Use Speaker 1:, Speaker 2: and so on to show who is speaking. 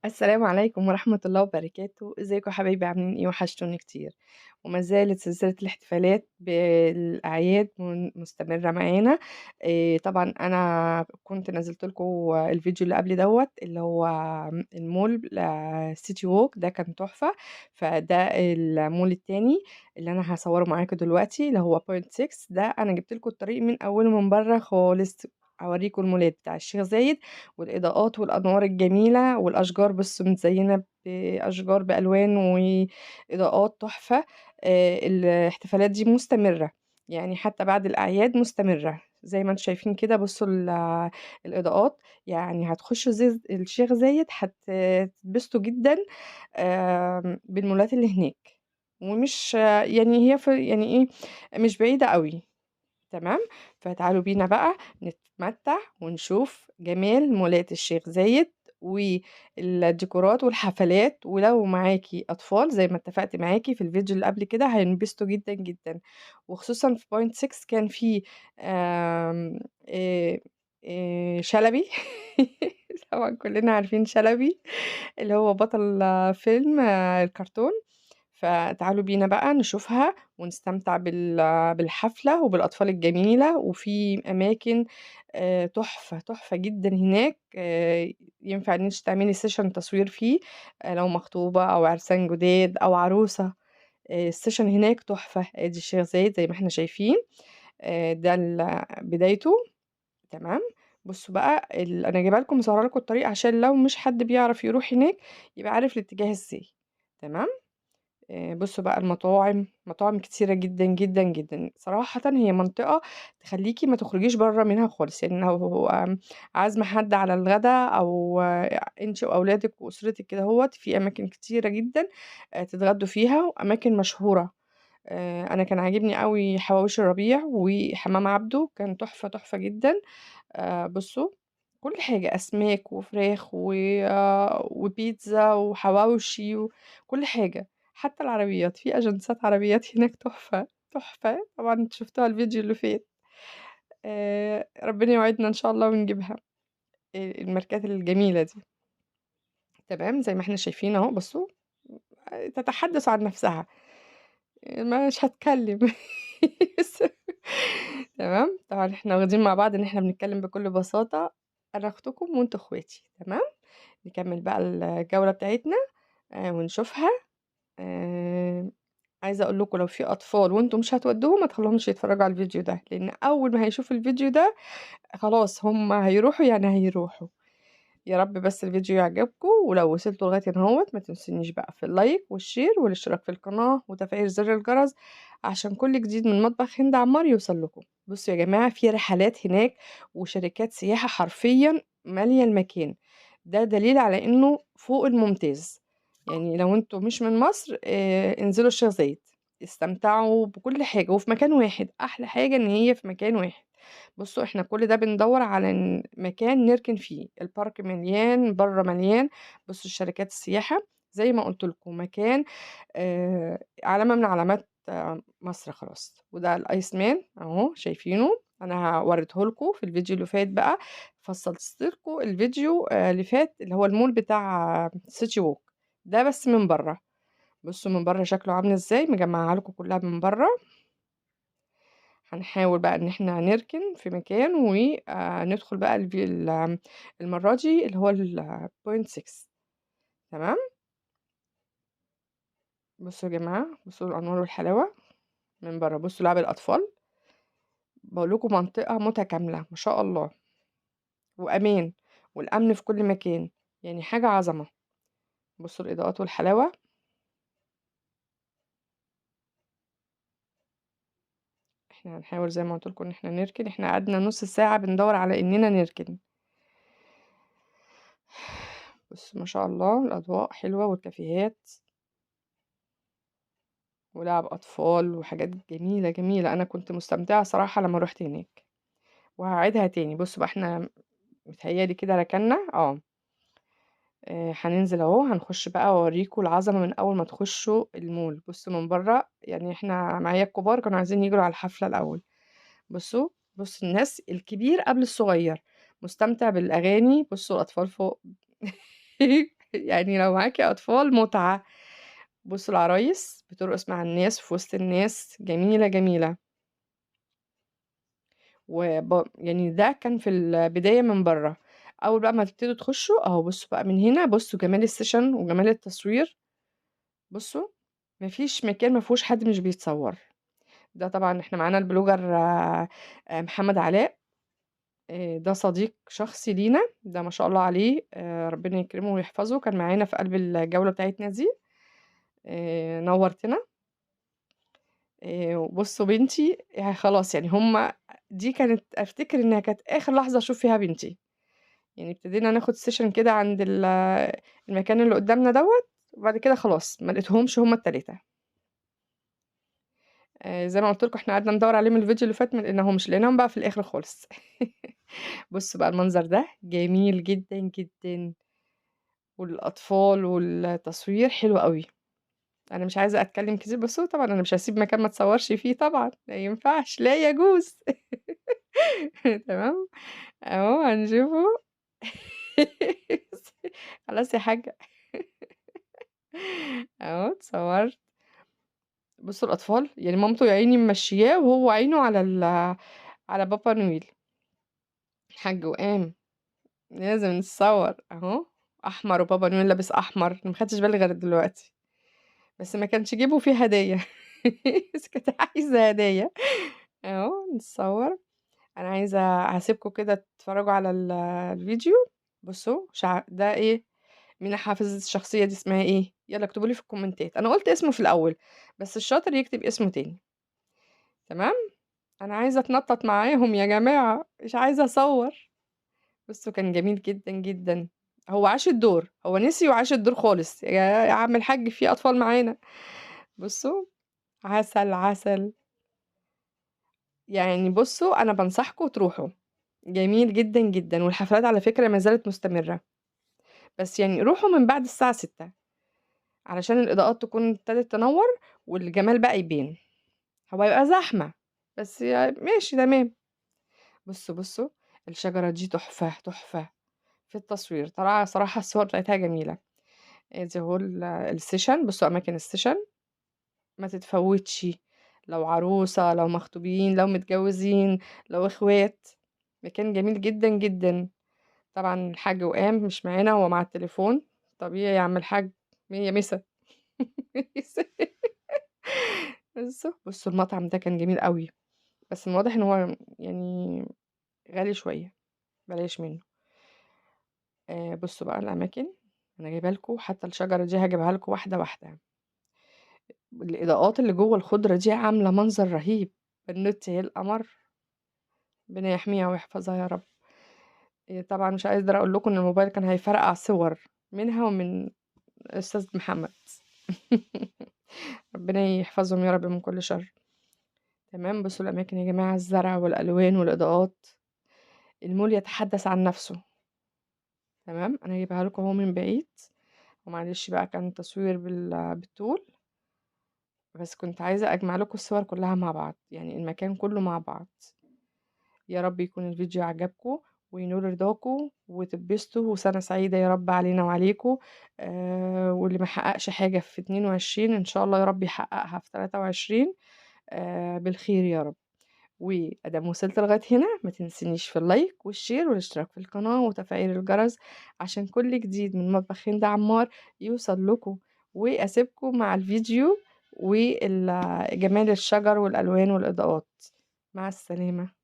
Speaker 1: السلام عليكم ورحمة الله وبركاته، ازيكم يا حبايبي عاملين ايه؟ وحشتوني كتير. وما زالت سلسلة الاحتفالات بالأعياد مستمرة معانا. طبعا أنا كنت نزلت لكم الفيديو اللي قبل دوت اللي هو المول سيتي ووك ده كان تحفة. فده المول التاني اللي أنا هصوره معاكم دلوقتي اللي هو بوينت 6. ده أنا جبت لكم الطريق من أوله من بره خالص، أوريكم المولات بتاع الشيخ زايد والإضاءات والأنوار الجميلة والأشجار. بصوا متزينة بأشجار بألوان وإضاءات تحفة. الاحتفالات دي مستمرة، يعني حتى بعد الأعياد مستمرة زي ما انتم شايفين كده. بصوا الإضاءات، يعني هتخشوا زي الشيخ زايد هتتبسطوا جدا بالمولات اللي هناك. ومش يعني هي في يعني ايه، مش بعيدة قوي. تمام. فتعالوا بينا بقى نتمتع ونشوف جمال مولات الشيخ زايد والديكورات والحفلات. ولو معاكي أطفال زي ما اتفقت معاكي في الفيديو اللي قبل كده هينبسطوا جدا جدا. وخصوصا في بوينت 6 كان في آم، آه، شلبي. طبعا كلنا عارفين شلبي اللي هو بطل فيلم الكرتون. فتعالوا بينا بقى نشوفها ونستمتع بالحفلة وبالأطفال الجميلة. وفي أماكن تحفة تحفة جدا هناك. ينفع إن انت تعملي سيشن تصوير فيه، لو مخطوبة أو عرسان جداد أو عروسة. السيشن هناك تحفة. ادي الشيخ زايد زي ما احنا شايفين. ده بدايته. تمام. بصوا بقى انا جايبه لكم مصوره لكم الطريق عشان لو مش حد بيعرف يروح هناك يبقى عارف الاتجاه ازاي. تمام. بصوا بقى المطاعم، مطاعم كتيرة جدا جدا جدا صراحة. هي منطقة تخليكي ما تخرجيش بره منها خالص. يعني لو عازمة حد على الغدا أو انت وأولادك وأسرتك كده، هوت في أماكن كتيرة جدا تتغدوا فيها وأماكن مشهورة. أنا كان عاجبني قوي حواوشي الربيع وحمام عبده، كان تحفة تحفة جدا. بصوا كل حاجة أسماك وفراخ وبيتزا وحواوشي وكل حاجة. حتى العربيات، في أجنسات عربيات هناك تحفة تحفة. طبعا انت شفتوها الفيديو اللي فات. ربنا يوعدنا إن شاء الله ونجيبها، الماركات الجميلة دي. تمام زي ما احنا شايفين اهو. بصوا تتحدث عن نفسها، مش هتكلم. بس- تمام. طبعا احنا واخدين مع بعض ان احنا بنتكلم بكل بساطة. انا اختكم وانتوا اخواتي. تمام. نكمل بقى الجولة بتاعتنا ونشوفها. آه، عايزة اقول لكم لو في اطفال وانتم مش هتودوهم ما تخلوهمش يتفرجوا على الفيديو ده، لان اول ما هيشوفوا الفيديو ده خلاص هم هيروحوا، يعني هيروحوا. يا رب بس الفيديو يعجبكم. ولو وصلتوا لغاية هنا اهوت ما تنسونيش بقى في اللايك والشير والاشتراك في القناة وتفعيل زر الجرس عشان كل جديد من مطبخ هند عمار يوصل لكم. بصوا يا جماعة في رحلات هناك وشركات سياحة حرفيا مالية المكان. ده دليل على انه فوق الممتاز. يعني لو انتوا مش من مصر انزلوا الشيخ زايد، استمتعوا بكل حاجة وفي مكان واحد. احلى حاجة ان هي في مكان واحد. بصوا احنا كل ده بندور على مكان نركن فيه. البارك مليان، بره مليان. بصوا الشركات السياحة زي ما قلت لكم مكان علامة من علامات مصر خلاص. وده الايس مان اهو شايفينه. انا وريته لكم في الفيديو اللي فات بقى، فصلت لكم الفيديو اللي فات اللي هو المول بتاع سيتي ووك ده بس من بره. بصوا من بره شكله عامل ازاي، مجمعها لكم كلها من بره. هنحاول بقى ان احنا نركن في مكان وندخل بقى المرة دي اللي هو البوينت 6. تمام. بصوا يا جماعة، بصوا الانوار والحلاوة من بره. بصوا لعب الاطفال، بقول لكم منطقة متكاملة ما شاء الله، وامان، والامن في كل مكان. يعني حاجة عظمة. بصوا الاضاءات والحلاوة. احنا هنحاول زي ما قلت لكم ان احنا نركن. احنا قعدنا نص ساعة بندور على اننا نركن. بص ما شاء الله الاضواء حلوة والكافيهات ولعب أطفال وحاجات جميلة جميلة. أنا كنت مستمتعة صراحة لما روحت هناك وهعيدها تاني. بصوا بقى احنا متهيألي كده ركنا هننزل اهو. هنخش بقى واوريكم العظمة من أول ما تخشوا المول. بصوا من بره، يعني احنا معايا الكبار كانوا عايزين يجروا على الحفلة الأول. بصوا الناس الكبير قبل الصغير مستمتع بالأغاني. بصوا الأطفال فوق. يعني لو معاكِ أطفال متعة. بُصّوا العرايس بترقص مع الناس في وسط الناس، جميلة، جميلة. يعني ده كان في البداية من برّه. أول بقى ما تبتدوا تخشوا أهو بُصّوا بقى من هنا، بُصّوا جمال الsession وجمال التصوير. بُصّوا، ما فيش مكان ما فيهوش حد مش بيتصوّر. ده طبعًا إحنا معانا الblogger محمد علاء. ده صديق شخصي لينا، ده ما شاء الله عليه، ربنا يكرمه ويحفظه، كان معانا في قلب الجولة بتاعتنا دي. نوّرتنا. وبُصّوا بنتي خلاص يعني دي كانت أفتكر إنها كانت آخر لحظة أشوف فيها بنتي. يعني ابتدينا ناخد session كده عند المكان اللي قدّامنا دوّة، وبعد كده خلاص ما لقيتهمش هُم ال3. زي ما قُلت لكم إحنا قعدنا ندوّر عليهم الفيديو اللي فات ما لقيناهمش، لقيناهم بقى في الآخر خالص. بُصّوا بقى المنظر ده جميل جدًا، جدًا، والأطفال والتصوير حلو أوي. أنا مش عايزة أتكلم كتير، بس هو طبعًا أنا مش هاسيب مكان ما اتصورش فيه طبعًا، ما ينفعش، لا يجوز. تمام. أهو هنشوفه. خلاص يا حاجة. أهو اتصورت. بُصّوا الأطفال، يعني مامته يا عيني ممشياه وهو عينه على بابا نويل. الحاج وقام لازم نتصور أهو. أحمر وبابا نويل لابس أحمر، أنا ما خدتش بالي غير دلوقتي، بس ما كانش جيبه فيه هدايا. بس كنت عايزة هدايا. أهو نتصور. أنا عايزة هاسيبكم كده تتفرجوا على الفيديو. بُصّوا ده إيه، مين حافظ الشخصية دي اسمها إيه؟ يالّا اكتبوا لي في الكومنتات، أنا قُلت اسمه في الأول، بس الشاطر يكتب اسمه تاني. تمام. أنا عايزة أتنطط معاهم يا جماعة، مش عايزة أصوّر. بُصّوا كان جميل جدًا، جدًا. هو عاش الدور، هو نسي وعاش الدور خالص، يا عم الحاج في أطفال معانا. بُصّوا، عسل، عسل. يعني بُصّوا أنا بانصحكم تروحوا، جميل جدًا، جدًا، والحفلات على فكرة ما زالت مستمرة، بس يعني روحوا من بعد الساعة 18:00 علشان الإضاءات تكون ابتدت تنوّر والجمال بقى يبان. هو هيبقى زحمة، بس ماشي تمام. بُصّوا، بُصّوا، الشجرة دي تحفة، تحفة في التصوير، صراحة الصور بتاعتها جميلة. أدي أهو الsession، بُصّوا أماكن الsession ما تتفوّتش، لو عروسة، لو مخطوبين، لو متجوّزين، لو إخوات، مكان جميل جدًا، جدًا. طبعًا الحاج وقام مش معانا، هو مع التليفون، طبيعي يا عم الحاج، مِيّة مسا. بُصّوا المطعم ده كان جميل أوي، بس من الواضح إن هو يعني غالي شوية، بلاش منّه. بُصّوا بقى الأماكن، أنا جايبة لكم حتى الشجرة دي هاجيبها لكم واحدة، واحدة. الإضاءات اللي جوّه الخضرة دي عاملة منظر رهيب، بنوتي أهي القمر، ربنا يحميها ويحفظها يا رب. طبعًا مش قادرة أقول لكم إن الموبايل كان هيفرقع صور منها ومن أستاذ محمد. ربنا يحفظهم يا رب من كل شر. تمام. بصوا الأماكن يا جماعة، الزرع والألوان والإضاءات، المول يتحدث عن نفسه. تمام. أنا جايبها لكم أهو من بعيد، ومعلش بقى كان تصوير بالطول، بس كنت عايزة أجمع لكم الصور كلها مع بعض، يعني المكان كله مع بعض. يا رب يكون الفيديو عجبكم وينول رضاكم وتتبسطوا، وسنة سعيدة يا رب علينا وعليكم. واللي ما حققش حاجة في 22 إن شاء الله يا رب يحققها في 23 بالخير يا رب. وأدام وصلت لغاية هنا ما تنسينيش في اللايك والشير والاشتراك في القناة وتفعيل الجرس عشان كل جديد من مطبخ هند عمار يوصل لكم. وأسيبكم مع الفيديو وجمال الشجر والألوان والإضاءات. مع السلامة.